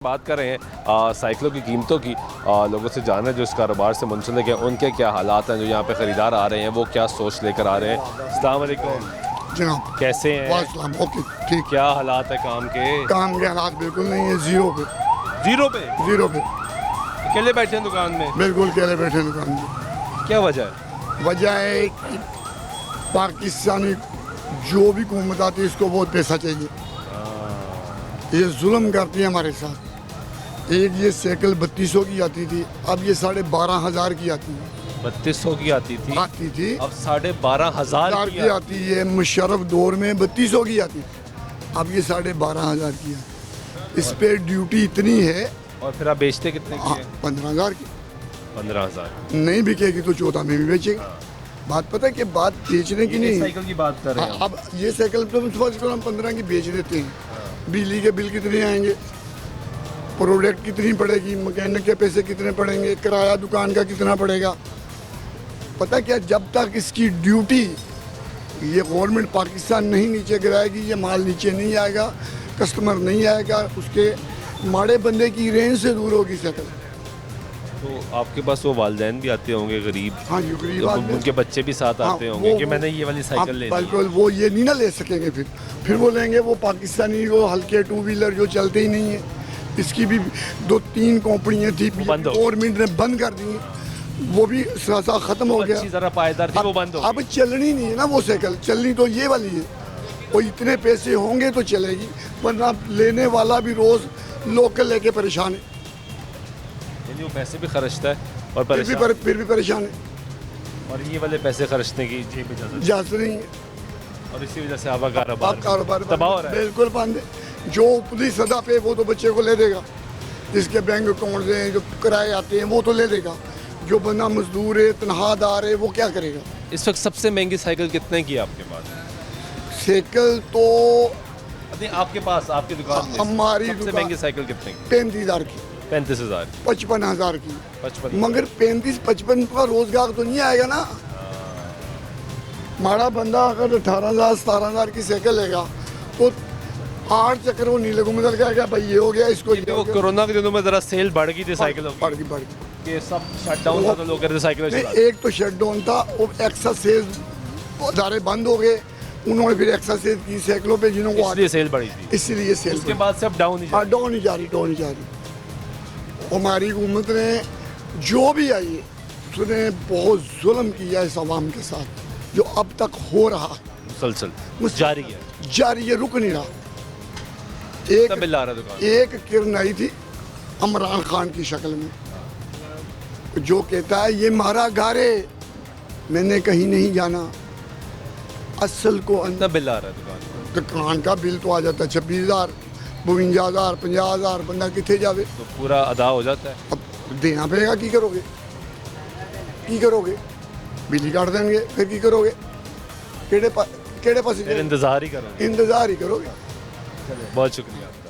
बात कर रहे हैं साइकिलों की कीमतों की। लोगों से जान रहे हैं जो इस कारोबार से मुंसलिक है, उनके क्या हालात हैं, जो यहाँ पे ख़रीदार आ रहे हैं वो क्या सोच लेकर आ रहे हैं। अस्सलाम वालेकुम जनाब, कैसे हैं? वालेकुम, ओके ठीक। क्या हालात है काम के? काम के हालात बिल्कुल नहीं है, जीरो पे। जीरो पे अकेले बैठे हैं दुकान में? बिल्कुल अकेले बैठे दुकान में। क्या वजह है? वजह है कि पाकिस्तानी जो भी हुकूमत आती है इसको बहुत पैसा चाहिए, ये जुल्म करती है हमारे साथ। एक ये साइकिल 3200 की आती थी, अब ये 12,500 की आती है। 3200 की आती थी अब 12,500 की आती है। मुशर्रफ दौर में 3200 की आती थी, अब ये 12,500 की है। इस पे ड्यूटी इतनी है। और फिर आप बेचते कितने की है? 15,000 की। 15,000 नहीं बिकेगी तो 14 में भी बेचेगा। बात पता है कि बात बेचने की नहीं, साइकिल की बात कर रहे हैं। अब ये साइकिल तो हम 15 की बेच देते हैं। बिजली के बिल कितने आएंगे, प्रोडक्ट कितनी पड़ेगी, मैकेनिक के पैसे कितने पड़ेंगे, किराया दुकान का कितना पड़ेगा। पता क्या, जब तक इसकी ड्यूटी ये गवर्नमेंट पाकिस्तान नहीं नीचे गिराएगी, ये माल नीचे नहीं आएगा, कस्टमर नहीं आएगा, उसके माड़े बंदे की रेंज से दूर होगी साइकिल। तो आपके पास वो वालिदैन भी आते होंगे गरीब? हाँ जी, गरीब तो आदमी, उनके बच्चे भी साथ आते होंगे कि मैंने ये वाली साइकिल ले ली। बिल्कुल वो ये नहीं ना ले सकेंगे, फिर वो लेंगे वो पाकिस्तानी वो हल्के टू व्हीलर जो चलते ही नहीं है। इसकी भी 2-3 कंपनियां थी, गवर्नमेंट ने बंद कर दी, वो भी सासा खत्म हो गया। जरा पायदार थी, वो बंद हो अब चलनी नहीं है ना वो साइकिल, चलनी तो ये वाली है। वो इतने पैसे होंगे तो चलेगी, वरना लेने वाला भी रोज लोकल लेके परेशान है। यानी वो पैसे भी खर्चता है और फिर भी परेशान है। और ये वाले पैसे खर्चने की जेब इजाजत नहीं है, और इसी वजह से आपका कारोबार तबाह हो रहा है। बिल्कुल बंद है। जो ऊपरी सतह पे वो तो बच्चे को ले देगा, जिसके बैंक अकाउंट है, जो किराए आते हैं वो तो ले देगा। जो बंदा मजदूर है, तनख्वाहदार है, वो क्या करेगा। इस वक्त सबसे महंगी साइकिल कितने की है आपके पास? साइकिल तो अभी आपके पास, आपकी दुकान में हमारी सबसे महंगी साइकिल कितने की? 35,000 की। 35,000 55,000 की। 55 मगर 35-55 का रोजगार तो नहीं आएगा ना। माड़ा बंदा अगर 18,000-17,000 की साइकिल लेगा तो 8 चक्कर वो नीले को मिल गया, भाई ये हो गया, इसको ये हो गया। कोरोना के दिनों में जरा सेल बढ़ गई थी साइकिलों की, बढ़ गई कि सब शटडाउन था तो लोग कहते साइकिल चला। एक तो शटडाउन था, वो एक्सरसाइज अदारे बंद हो गए, उन्होंने फिर एक्सरसाइज की साइकिलों पे, जिन्हों को इसलिए सेल बढ़ी थी, इसीलिए सेल। उसके बाद से अब डाउन ही डाउन ही जा रही। हमारी हुकूमत ने जो भी आई है उसने बहुत जुल्म किया इस आवाम के साथ, जो अब तक हो रहा मुसलसल जारी है, रुक नहीं रहा। एक किरण आई थी इमरान खान की शक्ल में, जो कहता है ये मारा गारे, मैंने कहीं नहीं जाना, असल को बिल आ रहा है दुकान का बिल तो आ जाता है 26,000, 52,000, 50,000, बंदा कितने जावे। तो पूरा अदा हो जाता है। अब देना पड़ेगा, की करोगे, बिजली काट देंगे, फिर की करोगे, केड़े पास इंतजार ही करोगे। इंतजार ही करोगे। बहुत शुक्रिया।